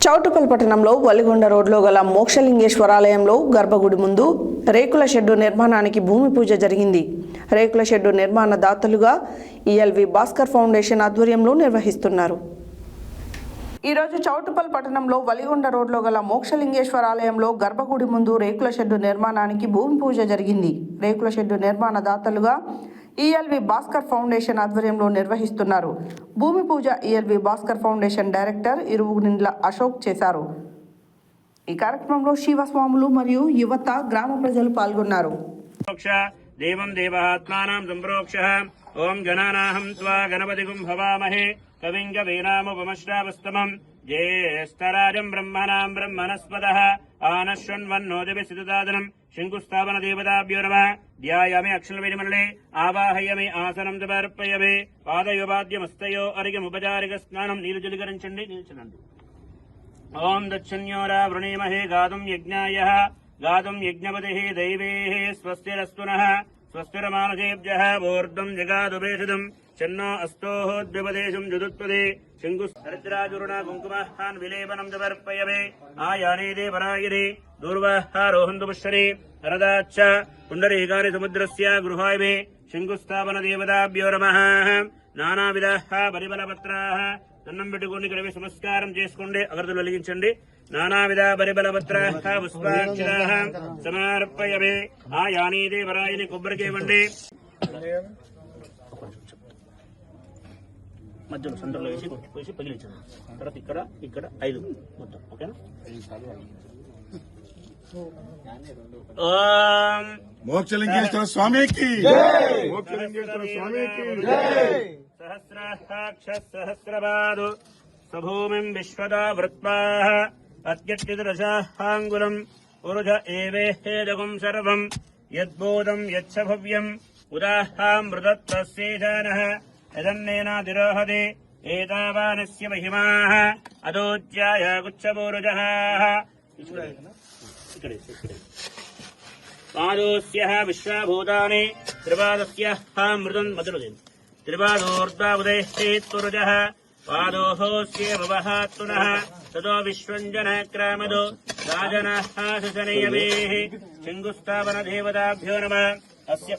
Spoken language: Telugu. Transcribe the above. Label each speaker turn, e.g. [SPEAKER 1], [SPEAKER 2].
[SPEAKER 1] చౌటుపల్ పట్టణంలో వలిగొండ రోడ్లో గల మోక్షలింగేశ్వరాలయంలో గర్భగుడి ముందు రేకుల షెడ్డు నిర్మాణానికి భూమి పూజ జరిగింది. రేకుల షెడ్డు నిర్మాణ దాతలుగా ఈఎల్వి భాస్కర్ ఫౌండేషన్ ఆధ్వర్యంలో నిర్వహిస్తున్నారు. ఈరోజు చౌటుపల్ పట్టణంలో వలిగొండ రోడ్లో గల మోక్షలింగేశ్వరాలయంలో గర్భగుడి ముందు రేకుల షెడ్డు నిర్మాణానికి భూమి పూజ జరిగింది. రేకుల షెడ్డు నిర్మాణ దాతలుగా ఈఎల్వి భాస్కర్ ఫౌండేషన్ ఆధ్వర్యంలో నిర్వహిస్తున్నారు. భూమి పూజ ELV Bhaskar foundation director ఇరుగునిండ్ల Ashok చేశారు. ఈ కార్యక్రమంలో శివస్వాములు మరియు యువత గ్రామ ప్రజలు పాల్గొన్నారు.
[SPEAKER 2] దేవం దేవాత్మానాం సంప్రోక్ష ఓం గణానాహం త్వా గణపతిగుం భవామహే కవిం కవీనాముపమశ్రావస్తమం జ్యేష్ఠరాజం బ్రహ్మణాం బ్రహ్మణస్పదః ఆనశ్వన్వన్నోదిభిసిదాదనం శంకుస్థాపన దేవతాభ్యో నమః ధ్యాయామి అక్షరవేదిమల్లి ఆవాహయామి ఆసనం సమర్పయామి పాదయోపాద్యమస్తయో అరిగముపచారిక స్నానం నీరు జలికరించండి నిల్చనండి. ఓం దక్షిణ్యోరా వృణీమహే గాతుం యజ్ఞాయ గాతుం యజ్ఞపతిః దైవేః స్వస్తిరస్తునః స్వస్తిరమానసేభ్యః ఊర్ధ్వం జగాదుపేషిదం చన్నో అస్తోః ద్విపదేశం జదుత్పదే శంకుస్తరిద్రాజురుణ కుంకుమహాన్ విలేపనం సమర్పయామి ఆయానే దేవరాయనే దూర్వాహారోహంతు పుష్కరే హరదాచ్చ పుండరీకాని సముద్రస్య గృహాయ శంకుస్థాపన దేవతాభ్యో నమః. నానావిధ పరిబలపత్రాః దండం పెట్టుకోండి. ఇక్కడ నమస్కారం చేసుకోండి. అగరత్తులు వెలిగించండి. నానావిధ పరిబలపత్రాః పుష్పాక్షరాః సమర్పయామి ఆయానే దేవరాయని కొబ్బరికి ఇవ్వండి. మధ్యలో సెంటర్లో వేసి పగిలించండి. తర్వాత ఇక్కడ ఇక్కడ 5 మొత్తం ఓకేనా. ఓం
[SPEAKER 3] మోక్షలింగేశ్వర స్వామికి మోక్షలింగేశ్వర స్వామికి
[SPEAKER 2] సహస్రాక్ష సహస్రపాదు సభూమిం విశ్వదా వృత్పాః అత్యక్షితరసాంగులం పురుష ఏవేహేదగుం సర్వం యద్బోధం యచ్చ భవ్యం ఉదాహామృతత్వస్యేషానః యదన్నేనాదిరోహతే ఏతావానస్య మహిమాః అదోజ్యాయ గుచ్చపూరుజః. పాదోస్యః విశ్వభూతాని త్రిపాదస్యః మృతం మధురదేం త్రిపాదోర్ధ్వముదేః పాదోహోస్యేవ వహాత్తునః తదో విశ్వంజన క్రామదో రాజనః శశనయవేః శంకుస్థాపన దేవతాభ్యో నమః. అస్య